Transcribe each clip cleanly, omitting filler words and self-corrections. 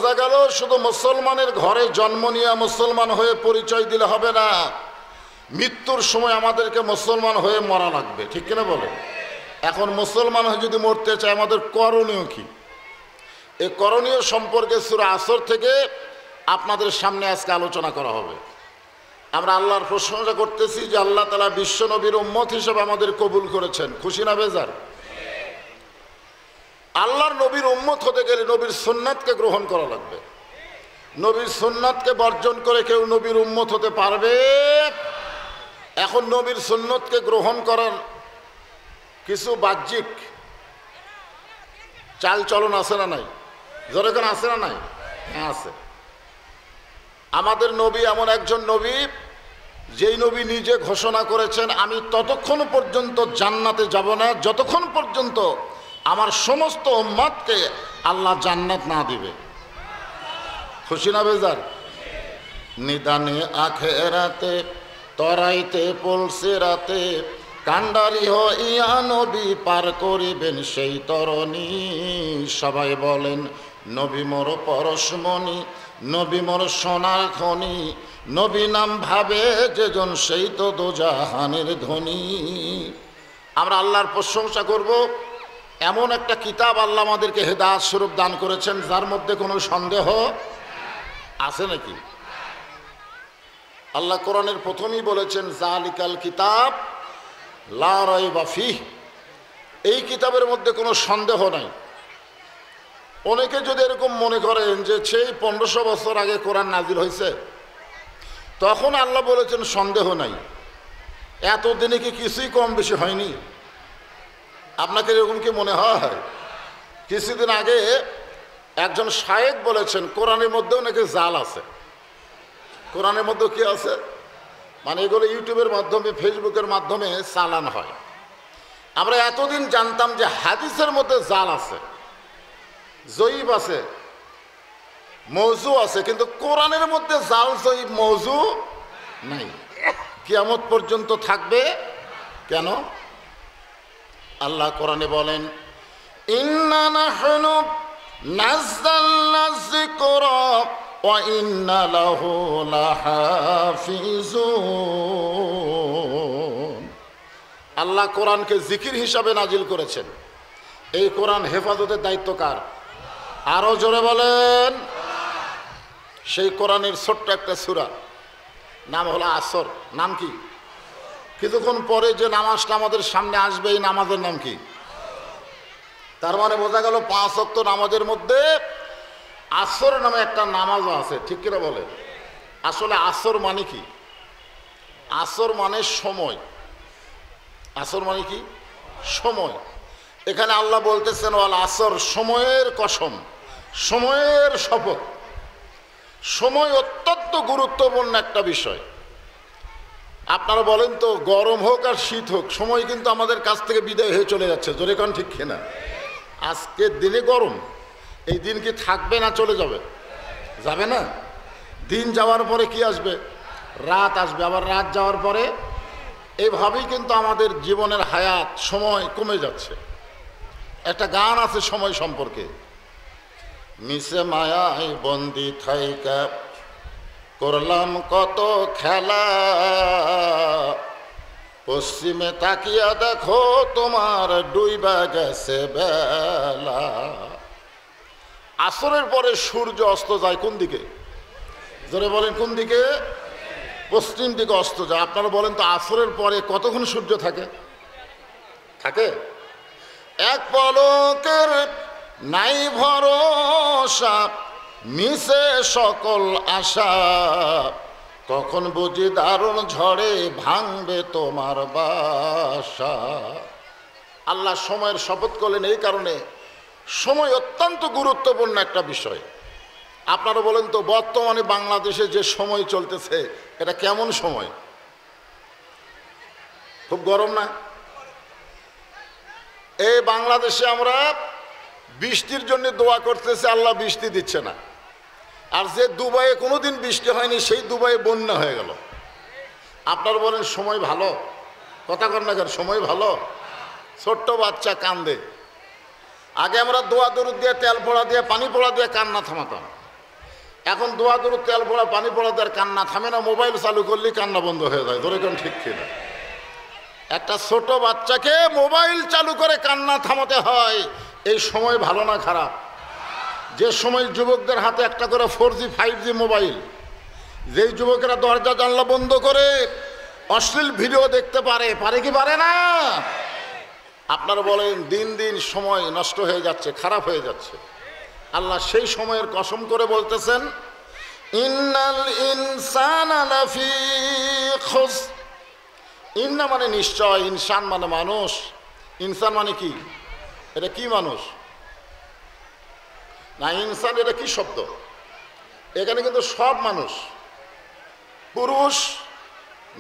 বোঝা গেল শুধু মুসলমানের ঘরে জন্ম নিয়ে মুসলমান হয়ে পরিচয় দিলে হবে না, মৃত্যুর সময় আমাদেরকে মুসলমান হয়ে মরা লাগবে, ঠিক কিনা বলেন? এখন মুসলমান হয়ে যদি মরতে চাই আমাদের করণীয় কি? এই করণীয় সম্পর্কে সূরা আসর থেকে আপনাদের সামনে আজকে আলোচনা করা হবে। আমরা আল্লাহর প্রশংসা করতেছি যে আল্লাহ তাআলা বিশ্ব নবীর উম্মত হিসেবে আমাদের কবুল করেছেন। খুশি না বেজার? আল্লাহর নবীর উম্মত হতে গেলে নবীর সুন্নাতকে গ্রহণ করা লাগবে। নবীর সুন্নাতকে বর্জন করে কেউ নবীর উম্মত হতে পারবে? এখন নবীর সুন্নতকে গ্রহণ করার কিছু বাহ্যিক চাল চলন আছে না নাই? জোরে কোন আছে না নাই? হ্যাঁ আছে। আমাদের নবী এমন একজন নবী, যেই নবী নিজে ঘোষণা করেছেন আমি ততক্ষণ পর্যন্ত জান্নাতে যাব না যতক্ষণ পর্যন্ত আমার সমস্ত উম্মতকে আল্লাহ জান্নাত না দিবে। খুশি না বেজার? নিদানে আখেরাতে তরাইতে পলসে রাতে কান্ডারি হইয়া নবী পার করিবেন সেই তরণী। সবাই বলেন নবী মোর পরশমণি, নবী মোর সোনার খনি, নবী নাম ভাবে যেজন সেই তো দোজাহানের ধনী। আমরা আল্লাহর প্রশংসা করব। এমন একটা কিতাব আল্লাহ আমাদেরকে হেদায়েত স্বরূপ দান করেছেন যার মধ্যে কোনো সন্দেহ আছে নাকি? আল্লাহ কোরআনের প্রথমেই বলেছেন জালিকাল কিতাব লা রাইবা ফিহ, এই কিতাবের মধ্যে কোনো সন্দেহ নাই। অনেকে যদি এরকম মনে করেন যে সেই 1500 বছর আগে কোরআন নাজিল হয়েছে তখন আল্লাহ বলেছেন সন্দেহ নাই, এতদিনে কি কিছুই কম বেশি হয়নি? আপনাকে এরকম কি মনে হয়? কিছুদিন আগে একজন শায়েখ বলেছেন কোরআনের মধ্যেও নাকি জাল আছে। কোরআনের মধ্যেও কি আছে? মানে এগুলো ইউটিউবের মাধ্যমে ফেসবুকের মাধ্যমে চালান হয়। আমরা এতদিন জানতাম যে হাদিসের মধ্যে জাল আছে, জয়ীব আছে, মওযু আছে, কিন্তু কোরআনের মধ্যে জাল জয়ীব মওযু নাই। কিয়ামত পর্যন্ত থাকবে কেন? আল্লাহ কোরআনে বলেন ইন্না নাহনু নাযালনা যিকরা ওয়া ইন্না লাহু লাহাফিজুন। আল্লাহ কোরআনকে জিকির হিসাবে নাজিল করেছেন। এই কোরআন হেফাজতের দায়িত্ব কার? আরো জোরে বলেন। সেই কোরআনের ছোট্ট একটা সূরা নাম হলো আসর। নাম কি? কিছুক্ষণ পরে যে নামাজটা আমাদের সামনে আসবে এই নামাজের নাম কি? তার মানে বোঝা গেল 5 ওয়াক্ত নামাজের মধ্যে আসর নামে একটা নামাজও আছে, ঠিক কিনা বলে? আসলে আসর মানে কি? আসর মানে সময়। আসর মানে কি? সময়। এখানে আল্লাহ বলতেছেন ওয়াল আসর, সময়ের কসম, সময়ের শপথ। সময় অত্যন্ত গুরুত্বপূর্ণ একটা বিষয়। আপনারা বলেন তো, গরম হোক আর শীত হোক সময় কিন্তু আমাদের কাছ থেকে বিদায় হয়ে চলে যাচ্ছে। জোরে কোন ঠিক কিনা? আজকের দিনে গরম, এই দিন কি থাকবে না চলে যাবে? যাবে না। দিন যাওয়ার পরে কি আসবে? রাত আসবে। আবার রাত যাওয়ার পরে এইভাবেই কিন্তু আমাদের জীবনের হায়াত, সময় কমে যাচ্ছে। একটা গান আছে সময় সম্পর্কে, মিশে মায়ায় বন্দি থাইকা করলাম কত খেলা, পশ্চিমে তাকিয়া দেখো তোমার ডুইবা গেছে বেলা। আসরের পরে সূর্য অস্ত যায় কোন দিকে? জোরে বলেন কোন দিকে? পশ্চিম দিকে অস্ত যায়। আপনারা বলেন তো আসরের পরে কতক্ষণ সূর্য থাকে? থাকে এক পলকের নাই ভরসা, মিশে সকল আশা, কখন বুঝি দারুণ ঝড়ে ভাঙবে তোমার বাসা। আল্লাহ সময়ের শপথ করলেন এই কারণে, সময় অত্যন্ত গুরুত্বপূর্ণ একটা বিষয়। আপনারা বলেন তো বর্তমানে বাংলাদেশে যে সময় চলতেছে এটা কেমন সময়? খুব গরম না? এই বাংলাদেশে আমরা বৃষ্টির জন্য দোয়া করতেছি, আল্লাহ বৃষ্টি দিচ্ছে না। আর যে দুবাইয়ে কোনোদিন বৃষ্টি হয়নি সেই দুবাইয়ে বন্যা হয়ে গেল। আপনারা বলেন সময় ভালো? কথা কর না কেন? সময় ভালো? ছোট্ট বাচ্চা কান্দে, আগে আমরা দোয়া দরুদ দিয়ে, তেল পোড়া দিয়ে, পানি পোড়া দিয়ে কান্না থামাতাম। এখন দোয়া দূর তেল পড়া পানি পড়াতে আর কান্না থামে না, মোবাইল চালু করলেই কান্না বন্ধ হয়ে যায়। ধরে কোন ঠিক কিনা? একটা ছোট বাচ্চাকে মোবাইল চালু করে কান্না থামাতে হয়, এই সময় ভালো না খারাপ? যে সময় যুবকদের হাতে একটা করে 4G 5G মোবাইল, যেই যুবকেরা দরজা জানলা বন্ধ করে অশ্লীল ভিডিও দেখতে পারে, পারে কি পারে না? আপনারা বলেন দিন দিন সময় নষ্ট হয়ে যাচ্ছে, খারাপ হয়ে যাচ্ছে। আল্লাহ সেই সময়ের কসম করে বলতেছেন, ইন্নাল ইনসানা লাফি খুসর। ইন্না মানে নিশ্চয়, ইনসান মানে মানুষ। ইনসান মানে কি? এটা কি মানুষ না? ইনসান এটা কি শব্দ? এখানে কিন্তু সব মানুষ, পুরুষ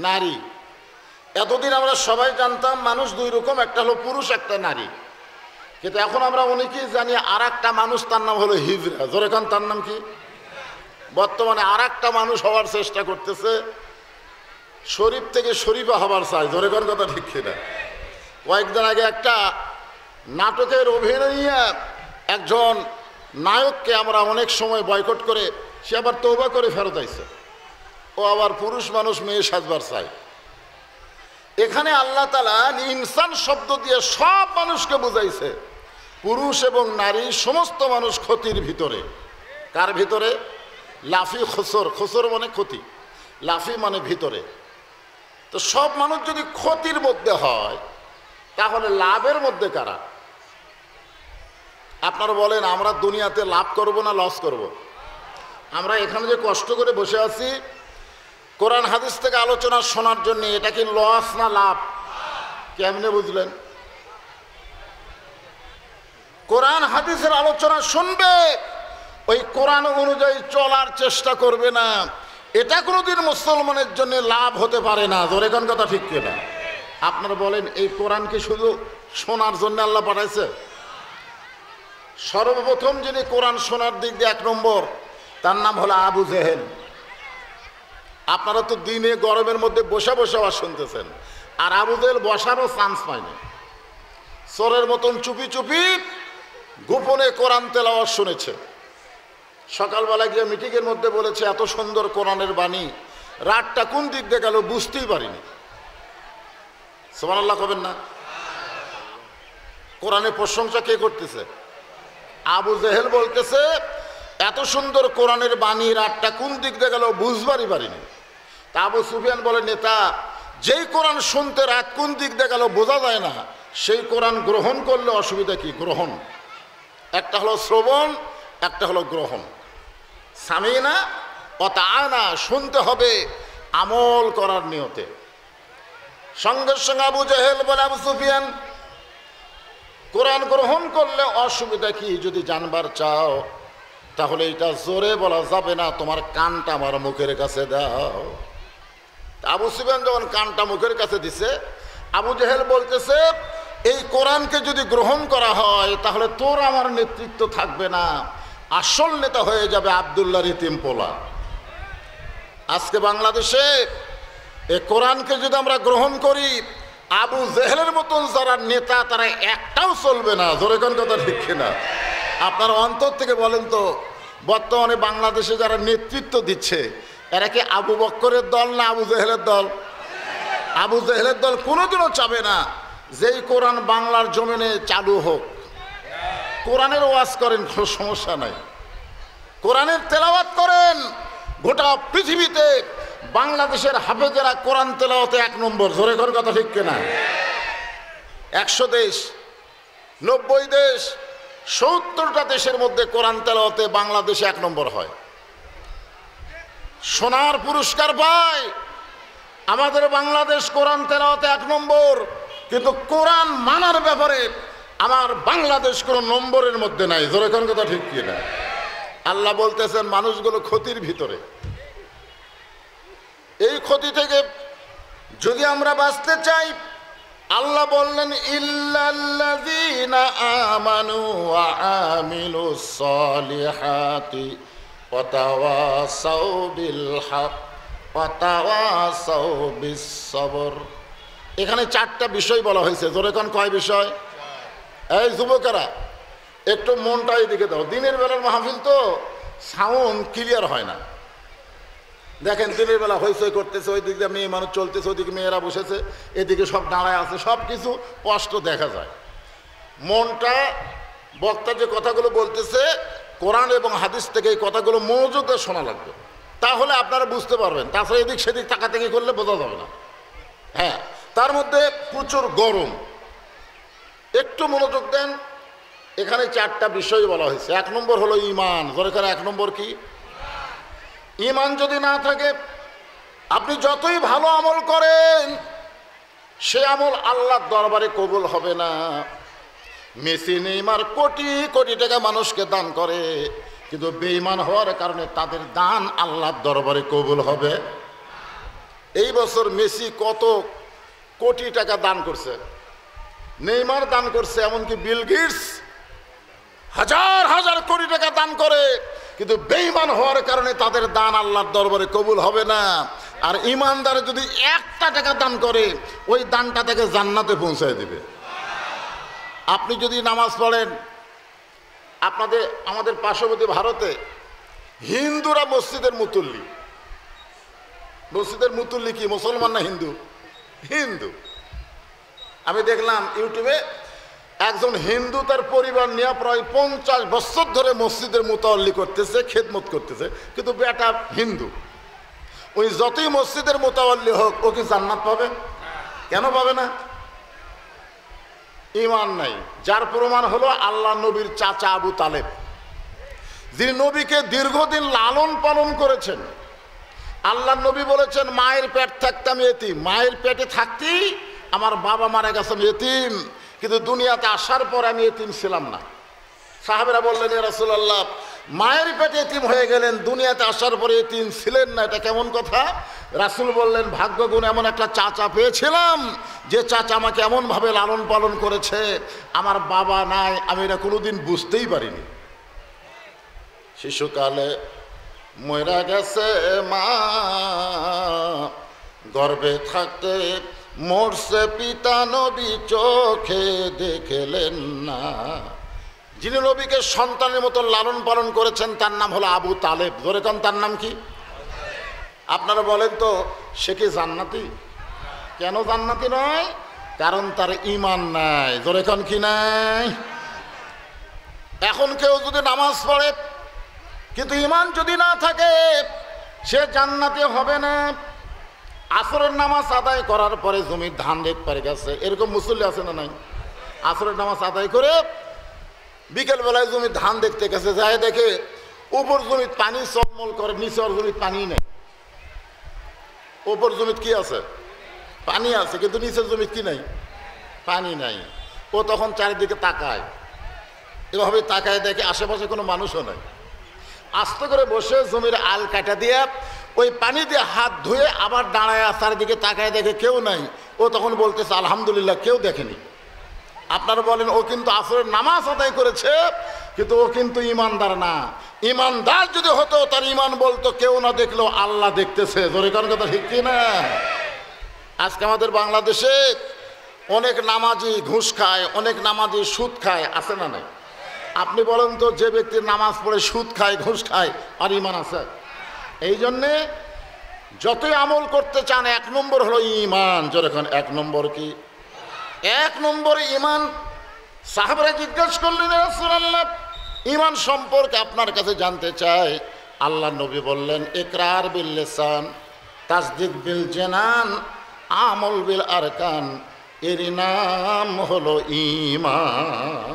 নারী। এতদিন আমরা সবাই জানতাম মানুষ দুই রকম, একটা হলো পুরুষ, একটা নারী। কিন্তু এখন আমরা অনেকেই জানি আর একটা মানুষ, তার নাম হলো হিজড়া। জোরে খান, তার নাম কি? বর্তমানে আর একটা মানুষ হওয়ার চেষ্টা করতেছে, শরীফ থেকে শরীফা হবার চাই। জোরে খান, কথা ঠিক কিনা? কয়েকদিন আগে একটা নাটকের অভিনয়িয়া একজন নায়ককে আমরা অনেক সময় বয়কট করে, সে আবার তওবা করে ফেরত আইছে। ও আবার পুরুষ মানুষ, মেয়ে সাজবার চাই। এখানে আল্লাহ তাআলা ইনসান শব্দ দিয়ে সব মানুষকে বুঝাইছে, পুরুষ এবং নারী সমস্ত মানুষ ক্ষতির ভিতরে। কার ভিতরে? লাফি খুসর। খুসর মানে ক্ষতি, লাফি মানে ভিতরে। তো সব মানুষ যদি ক্ষতির মধ্যে হয়, তাহলে লাভের মধ্যে কারা? আপনারা বলেন, আমরা দুনিয়াতে লাভ করব না লস করব? আমরা এখানে যে কষ্ট করে বসে আছি কোরআন হাদিস থেকে আলোচনা শোনার জন্য, এটা কি লস না লাভ? কেমনে বুঝলেন? কোরআন হাদিসের আলোচনা শুনবে, ওই কোরআন অনুযায়ী চলার চেষ্টা করবে না, এটা কোনোদিন মুসলমানের জন্য লাভ হতে পারে না। জোরে কোন কথা ঠিক কিনা? আপনারা বলেন, এই কোরআন কি শুধু শোনার জন্য আল্লাহ পাঠাইছে? সর্বপ্রথম যিনি কোরআন শোনার দিক দিয়ে 1 নম্বর, তার নাম হলো আবু জেহেল। আপনারা তো দিনে গরমের মধ্যে বসে বসে আওয়াজ শুনতেছেন, আর আবু জেহেল বসারও চান্স পায়নি। চোরের মতন চুপি চুপি গোপনে কোরআন তেলাওয়াত শুনেছে। সকালবেলা গিয়ে মিটিংয়ের মধ্যে বলেছে, এত সুন্দর কোরআনের বাণী, রাতটা কোন দিক দিয়ে গেল বুঝতেই পারিনি। সুবহানাল্লাহ কবেন না? কোরআনের প্রশংসা কে করতেছে? আবু জেহেল বলতেছে, এত সুন্দর কোরআনের বাণী, রাতটা কোন দিক দিয়ে গেল বুঝবারই পারিনি। তা আবু সুফিয়ান বলে, নেতা, যেই কোরআন শুনতে রাত কোন দিক দিয়ে গেল বোঝা যায় না, সেই কোরআন গ্রহণ করলে অসুবিধা কি? গ্রহণ একটা হলো শ্রবণ, একটা হলো গ্রহণ। সামিনা ও তাআনা, শুনতে হবে আমল করার নিয়তে। সঙ্গে সঙ্গে আবু জেহেল বলে, আবু সুফিয়ান, কোরআন গ্রহণ করলে অসুবিধা কি? যদি জানবার চাও তাহলে এটা জোরে বলা যাবে না, তোমার কানটা আমার মুখের কাছে দাও। আবু সুফিয়ান যখন কানটা মুখের কাছে দিছে, আবু জেহেল বলতেছে, এই কোরআনকে যদি গ্রহণ করা হয় তাহলে তোর আমার নেতৃত্ব থাকবে না, আসল নেতা হয়ে যাবে আব্দুল্লাহর ইতিম পোলা। আজকে বাংলাদেশে এই কোরআনকে যদি আমরা গ্রহণ করি, আবু জেহেলের মতন যারা নেতা, তারা একটাও চলবে না। জোরে কোন কথা ঠিক কিনা? আপনার অন্তর থেকে বলেন তো, বর্তমানে বাংলাদেশে যারা নেতৃত্ব দিচ্ছে, এরা কি আবু বক্করের দল না আবু জেহেলের দল? আবু জেহেলের দল কোনোদিনও চাবে না যেই কোরআন বাংলার জমিনে চালু হোক। কোরআনের ওয়াজ করেন, কোনো সমস্যা নাই, কোরআনের তেলাওয়াত করেন। গোটা পৃথিবীতে বাংলাদেশের হাফেজেরা কোরআন তেলাওয়াতে 1 নম্বর। জোরে ঘর কথা ঠিক কিনা? 100 দেশ, 90 দেশ, 70টা দেশের মধ্যে কোরআন তেলাওয়াতে বাংলাদেশে 1 নম্বর হয়, সোনার পুরস্কার পায়। আমাদের বাংলাদেশ কোরআন তেলাওয়াতে 1 নম্বর, কিন্তু কোরআন মানার ব্যাপারে আমার বাংলাদেশ কোনো নম্বরের মধ্যে নাই। জোরে কোন কথা ঠিক কিনা? আল্লাহ বলতেছেন, মানুষগুলো ক্ষতির ভিতরে। এই ক্ষতি থেকে যদি আমরা বাঁচতে চাই, আল্লাহ বললেন, ইল্লাল্লাযীনা আমানু ওয়া আমিলুস সালিহাতি ওয়া তাওয়াসাউ বিল হক ওয়া তাওয়াসাউ বিস সবর। এখানে 4টা বিষয় বলা হয়েছে। জোরে কোন কয় বিষয়? এই যুবকেরা একটু মনটা এদিকে দাও, দিনের বেলার মাহফিল তো, সাউন্ড ক্লিয়ার হয় না। দেখেন দিনের বেলা হইচই করতেছে, ওই দিক দিয়ে মেয়ে মানুষ চলতেছে, ওইদিকে মেয়েরা বসেছে, এদিকে সব দাঁড়ায় আছে, সব কিছু স্পষ্ট দেখা যায়। মনটা বক্তা যে কথাগুলো বলতেছে কোরআন এবং হাদিস থেকে এই কথাগুলো মনোযোগ দিয়ে শোনা লাগবে, তাহলে আপনারা বুঝতে পারবেন। তাছাড়া এদিক সেদিক তাকাতাকি করলে বোঝা যাবে না। হ্যাঁ, তার মধ্যে প্রচুর গরম, একটু মনোযোগ দেন। এখানে 4টা বিষয় বলা হয়েছে। 1 নম্বর হলো ঈমান। এখানে 1 নম্বর কি? ঈমান যদি না থাকে আপনি যতই ভালো আমল করেন সে আমল আল্লাহর দরবারে কবুল হবে না। মেসি নেইমার কোটি কোটি টাকা মানুষকে দান করে, কিন্তু বেঈমান হওয়ার কারণে তাদের দান আল্লাহর দরবারে কবুল হবে। এই বছর মেসি কত কোটি টাকা দান করছে, নেইমার দান করছে, এমনকি বিল গেটস হাজার হাজার কোটি টাকা দান করে, কিন্তু বেঈমান হওয়ার কারণে তাদের দান আল্লাহর দরবারে কবুল হবে না। আর ঈমানদার যদি 1টা টাকা দান করে ওই দানটা তাকে জান্নাতে পৌঁছায় দিবে। আপনি যদি নামাজ পড়েন, আমাদের পার্শ্ববর্তী ভারতে হিন্দুরা মসজিদের মুতুল্লি। মসজিদের মুতুল্লি কি, মুসলমান না হিন্দু? হিন্দু। আমি দেখলাম ইউটিউবে একজন হিন্দু তার পরিবার নিয়ে প্রায় 50 বছর ধরে মসজিদের মুতাওয়াল্লি করতেছে, খেদমত করতেছে, কিন্তু বেটা হিন্দু। ওই যতই মসজিদের মুতাওয়াল্লি হোক, ও কি জান্নাত পাবে? কেন পাবে না? ঈমান নাই। যার প্রমাণ হলো আল্লাহ নবীর চাচা আবু তালেব, যিনি নবীকে দীর্ঘদিন লালন পালন করেছেন। আল্লাহ নবী বলেছেন, মায়ের পেট থাকতে আমি এতিম, মায়ের পেটে থাকতেই আমার বাবা মারা গেছে, আমি এতিম, কিন্তু দুনিয়াতে আসার পর আমি এতিম ছিলাম না। সাহাবেরা বললেন, ইয়া রাসূলুল্লাহ, মায়ের পেটে এতিম হয়ে গেলেন, দুনিয়াতে আসার পরে এতিম ছিলেন না, এটা কেমন কথা? রাসূল বললেন, ভাগ্যগুণ এমন একটা চাচা পেয়েছিলাম যে চাচা আমাকে এমনভাবে লালন পালন করেছে, আমার বাবা নাই, আমি এটা কোনোদিন বুঝতেই পারিনি। শিশুকালে মইরা গেছে মা, গর্ভে থাকতে মরছে পিতা, নবী চোখে দেখলেন না। যিনি নবীকে সন্তানের মতো লালন পালন করেছেন তার নাম হলো আবু তালেব। ধরে কোন তার নাম কি? আপনারা বলেন তো, সে কি জান্নাতি? কেন জান্নাতি নয়? কারণ তার ঈমান নাই। ধরে কোন কি নাই? এখন কেউ যদি নামাজ পড়ে কিন্তু ঈমান যদি না থাকে সে জান্নাতি হবে না। আসরের নামাজ আদায় করার পরে জমির ধান দেখতে পারে গেছে, এরকম মুসল্লি আছে না নাই? আসরের নামাজ আদায় করে বিকেল বেলায় জমির ধান দেখতে গেছে, যায় দেখে উপর জমির পানি চলমল করে, নিচের জমির পানি নেই। উপর জমির কি আছে? পানি আছে, কিন্তু নিচের জমির কি নাই? পানি নাই। ও তখন চারিদিকে তাকায়, এভাবে তাকায় দেখে আশেপাশে কোনো মানুষও নাই। আস্তে করে বসে জমির আল কাটা দিয়ে ওই পানি দিয়ে হাত ধুয়ে আবার দাঁড়ায় চারিদিকে তাকায় দেখে কেউ নাই। ও তখন বলতেছে, আলহামদুলিল্লাহ, কেউ দেখেনি। আপনারা বলেন, ও কিন্তু আসরের নামাজ আদায় করেছে, কিন্তু ও কিন্তু ঈমানদার না। ঈমানদার যদি হতো তার ঈমান বলতো কেউ না দেখলেও আল্লাহ দেখতেছে। জোরে কোন কথা ঠিক কি না? আজকে আমাদের বাংলাদেশে অনেক নামাজি ঘুষ খায়, অনেক নামাজি সুদ খায়, আছে না নাই? আপনি বলেন তো, যে ব্যক্তির নামাজ পড়ে সুদ খায়, ঘুষ খায়, আর ঈমান আছে? এই জন্যে যতই আমল করতে চান, 1 নম্বর হলো ঈমান। যখন 1 নম্বর কি? 1 নম্বর ঈমান। সাহাবারা জিজ্ঞেস করলেন, ইয়া রাসূলুল্লাহ, ঈমান সম্পর্কে আপনার কাছে জানতে চাই। আল্লাহ নবী বললেন, ইকরার বিল লিসান, তাসদীক বিল জানান, আমল বিল আরকান, এর নাম হলো ঈমান।